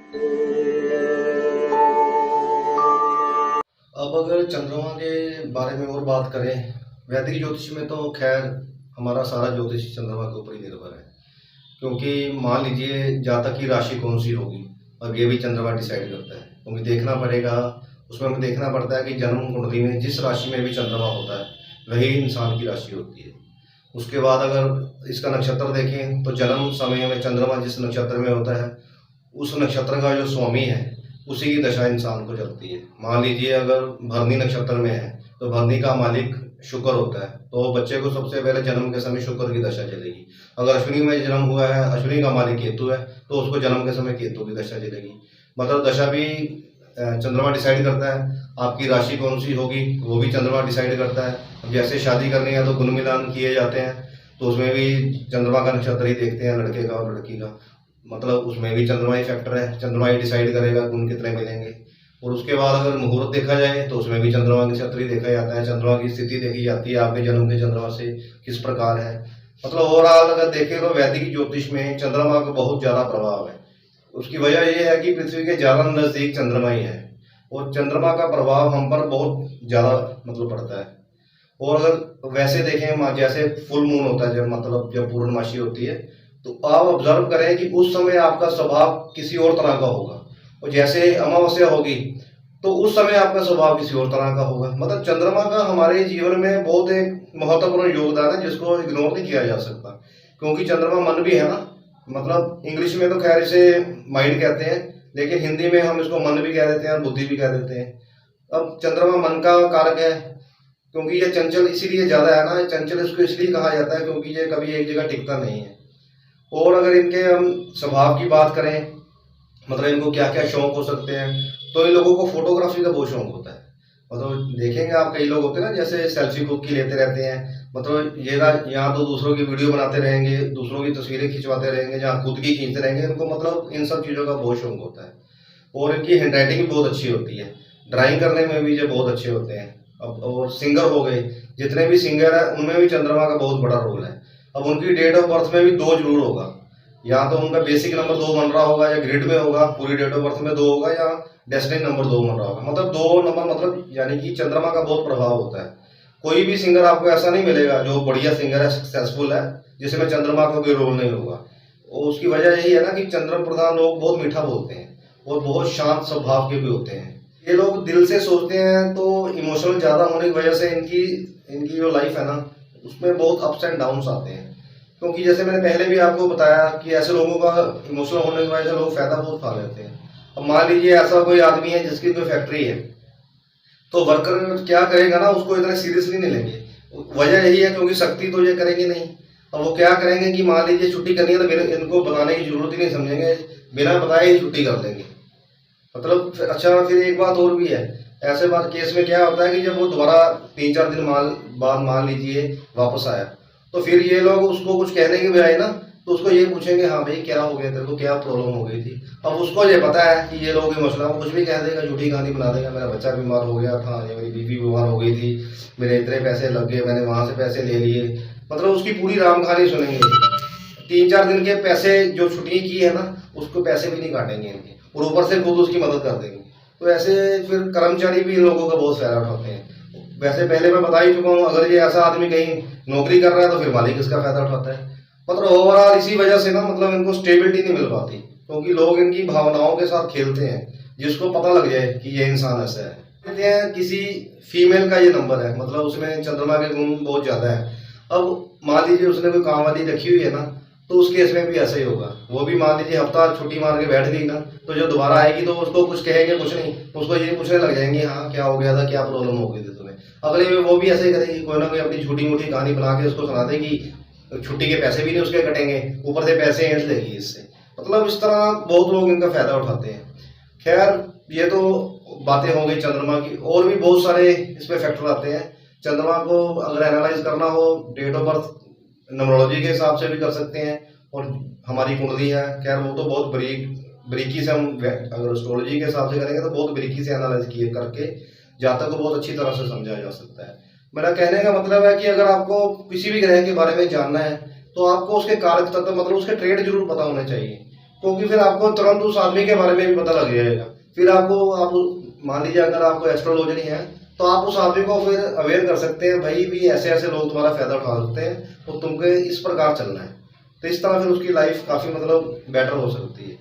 अब अगर चंद्रमा के बारे में और बात करें, वैदिक ज्योतिष में तो खैर हमारा सारा ज्योतिष चंद्रमा के ऊपर ही निर्भर है। क्योंकि मान लीजिए जातक की राशि कौन सी होगी, अब ये भी चंद्रमा डिसाइड करता है। क्योंकि देखना पड़ेगा, उसमें हमें देखना पड़ता है कि जन्म कुंडली में जिस राशि में भी चंद्रमा होता है वही इंसान की राशि होती है। उसके बाद अगर इसका नक्षत्र देखें तो जन्म समय में चंद्रमा जिस नक्षत्र में होता है उस नक्षत्र का जो स्वामी है उसी की दशा इंसान को चलती है। मान लीजिए अगर भरनी नक्षत्र में है तो भरनी का मालिक शुक्र होता है, तो बच्चे को सबसे पहले जन्म के समय शुक्र की दशा चलेगी। अगर अश्विनी में जन्म हुआ है, अश्विनी का मालिक केतु है, तो उसको जन्म के समय केतु की दशा चलेगी। मतलब दशा भी चंद्रमा डिसाइड करता है। आपकी राशि कौन सी होगी वो भी चंद्रमा डिसाइड करता है। अब जैसे शादी करनी है तो गुण मिलान किए जाते हैं, तो उसमें भी चंद्रमा का नक्षत्र ही देखते हैं, लड़के का और लड़की का। मतलब उसमें भी चंद्रमा ही फैक्टर है, चंद्रमा ही डिसाइड करेगा गुण कितने मिलेंगे। और उसके बाद अगर मुहूर्त देखा जाए तो उसमें भी चंद्रमा की नक्षत्र ही देखा जाता है, चंद्रमा की स्थिति देखी जाती है, आपके जन्म के चंद्रमा से किस प्रकार है। मतलब ओवरऑल अगर देखें तो वैदिक ज्योतिष में चंद्रमा का बहुत ज़्यादा प्रभाव है। उसकी वजह यह है कि पृथ्वी के ज़्यादा नज़दीक चंद्रमा ही है और चंद्रमा का प्रभाव हम पर बहुत ज़्यादा मतलब पड़ता है। और अगर वैसे देखें जैसे फुल मून होता है, जब पूर्णमासी होती है, तो आप ऑब्जर्व करें कि उस समय आपका स्वभाव किसी और तरह का होगा, और जैसे अमावस्या होगी तो उस समय आपका स्वभाव किसी और तरह का होगा। मतलब चंद्रमा का हमारे जीवन में बहुत एक महत्वपूर्ण योगदान है जिसको इग्नोर नहीं किया जा सकता। क्योंकि चंद्रमा मन भी है ना, मतलब इंग्लिश में तो खैर इसे माइंड कहते हैं, लेकिन हिंदी में हम इसको मन भी कह देते हैं और बुद्धि भी कह देते हैं। अब चंद्रमा मन का कारक है, क्योंकि ये चंचल इसीलिए ज़्यादा है ना, चंचल इसको इसलिए कहा जाता है क्योंकि ये कभी एक जगह टिकता नहीं है। और अगर इनके हम स्वभाव की बात करें, मतलब इनको क्या क्या शौक हो सकते हैं, तो इन लोगों को फोटोग्राफी का बहुत शौक होता है। मतलब देखेंगे आप, कई लोग होते हैं ना जैसे सेल्फी बुक की लेते रहते हैं, मतलब ये ना यहाँ तो दूसरों की वीडियो बनाते रहेंगे, दूसरों की तस्वीरें खिंचवाते रहेंगे, जहाँ खुद की खींचते रहेंगे। इनको मतलब इन सब चीज़ों का बहुत शौक होता है। और इनकी हैंड राइटिंग भी बहुत अच्छी होती है, ड्राइंग करने में भी ये बहुत अच्छे होते हैं। अब और सिंगर हो गए, जितने भी सिंगर हैं उनमें भी चंद्रमा का बहुत बड़ा रोल है। अब उनकी डेट ऑफ बर्थ में भी 2 जरूर होगा, या तो उनका बेसिक नंबर 2 बन रहा होगा, या ग्रिड में होगा, पूरी डेट ऑफ बर्थ में 2 होगा, या डेस्टिनी नंबर 2 बन रहा होगा। मतलब 2 नंबर, मतलब यानी कि चंद्रमा का बहुत प्रभाव होता है। कोई भी सिंगर आपको ऐसा नहीं मिलेगा जो बढ़िया सिंगर है, सक्सेसफुल है, जिसमें चंद्रमा का कोई रोल नहीं होगा। और उसकी वजह यही है ना कि चंद्र प्रधान लोग बहुत मीठा बोलते हैं और बहुत शांत स्वभाव के भी होते हैं। ये लोग दिल से सोचते हैं, तो इमोशनल ज़्यादा होने की वजह से इनकी इनकी जो लाइफ है ना उसमें बहुत अप्स एंड डाउन्स आते हैं। क्योंकि जैसे मैंने पहले भी आपको बताया कि ऐसे लोगों का इमोशनल होने की वजह से लोग फायदा बहुत उठा लेते हैं। अब मान लीजिए ऐसा कोई आदमी है जिसकी कोई फैक्ट्री है, तो वर्कर क्या करेगा ना, उसको इतना सीरियसली नहीं लेंगे। वजह यही है क्योंकि सख्ती तो ये करेंगे नहीं। अब वो क्या करेंगे कि मान लीजिए छुट्टी करनी है तो इनको बताने की जरूरत ही नहीं समझेंगे, बिना बताए ही छुट्टी कर देंगे। मतलब अच्छा, फिर एक बात और भी है, ऐसे बात केस में क्या होता है कि जब वो दोबारा 3-4 दिन बाद मान लीजिए वापस आया, तो फिर ये लोग उसको कुछ कहने की बजाय ना तो उसको ये पूछेंगे, हाँ भाई क्या हो गया तेरे को, क्या प्रॉब्लम हो गई थी। अब उसको ये पता है कि ये लोग इमोशनल, वो कुछ भी कह देगा, झूठी कहानी बना देगा, मेरा बच्चा बीमार हो गया था, या मेरी बीवी बीमार हो गई थी, मेरे इतने पैसे लग गए, मैंने वहां से पैसे ले लिए। मतलब उसकी पूरी राम कहानी सुनेंगे। 3-4 दिन के पैसे जो छुट्टी की है ना उसको पैसे भी नहीं काटेंगे इनके, और ऊपर से खुद उसकी मदद कर देंगे। तो ऐसे फिर कर्मचारी भी इन लोगों का बहुत फायदा उठाते हैं। वैसे पहले मैं बता ही चुका हूँ, अगर ये ऐसा आदमी कहीं नौकरी कर रहा है तो फिर मालिक इसका फायदा उठाता है। मतलब ओवरऑल इसी वजह से ना, मतलब इनको स्टेबिलिटी नहीं मिल पाती, क्योंकि लोग इनकी भावनाओं के साथ खेलते हैं, जिसको पता लग जाए कि ये इंसान ऐसा है। कहते हैं किसी फीमेल का ये नंबर है, मतलब उसमें चंद्रमा के गुण बहुत ज्यादा है। अब मान लीजिए उसने कोई काम वाली रखी हुई है ना, तो उस केस में भी ऐसा ही होगा। वो भी मान लीजिए हफ्ता छुट्टी मार के बैठ गई ना, तो जब दोबारा आएगी तो उसको कुछ कहेंगे कुछ नहीं, उसको ये पूछने लग जाएंगे, हाँ क्या हो गया था, क्या प्रॉब्लम हो गई थी तुम्हें। अगले में वो भी ऐसे ही करेगी, कोई ना कोई अपनी छोटी मोटी कहानी बना के उसको सुना देगी, छुट्टी के पैसे भी नहीं उसके कटेंगे, ऊपर से पैसे ऐंठ लेगी इससे। मतलब इस तरह बहुत लोग इनका फायदा उठाते हैं। खैर ये तो बातें हो गई चंद्रमा की, और भी बहुत सारे इसमें फैक्टर आते हैं। चंद्रमा को अगर एनालाइज करना हो डेट ऑफ बर्थ न्यूमरोलॉजी के हिसाब से भी कर सकते हैं, और हमारी कुंडली है, खैर वो तो बहुत बारीकी से हम अगर एस्ट्रोलॉजी के हिसाब से करेंगे तो बहुत बारीकी से एनालाइज किए करके जातक को बहुत अच्छी तरह से समझा जा सकता है। मेरा कहने का मतलब है कि अगर आपको किसी भी ग्रह के बारे में जानना है तो आपको उसके कारक तत्व, मतलब उसके ट्रेड जरूर पता होने चाहिए। क्योंकि फिर आपको तुरंत उस आदमी के बारे में भी पता लग जाएगा। फिर आपको आप मान लीजिए अगर आपको एस्ट्रोलॉजी नहीं है तो आप उस आदमी को फिर अवेयर कर सकते हैं, भाई भी ऐसे ऐसे लोग तुम्हारा फायदा उठा सकते हैं तो तुमको इस प्रकार चलना है। तो इस तरह फिर उसकी लाइफ काफ़ी मतलब बेटर हो सकती है।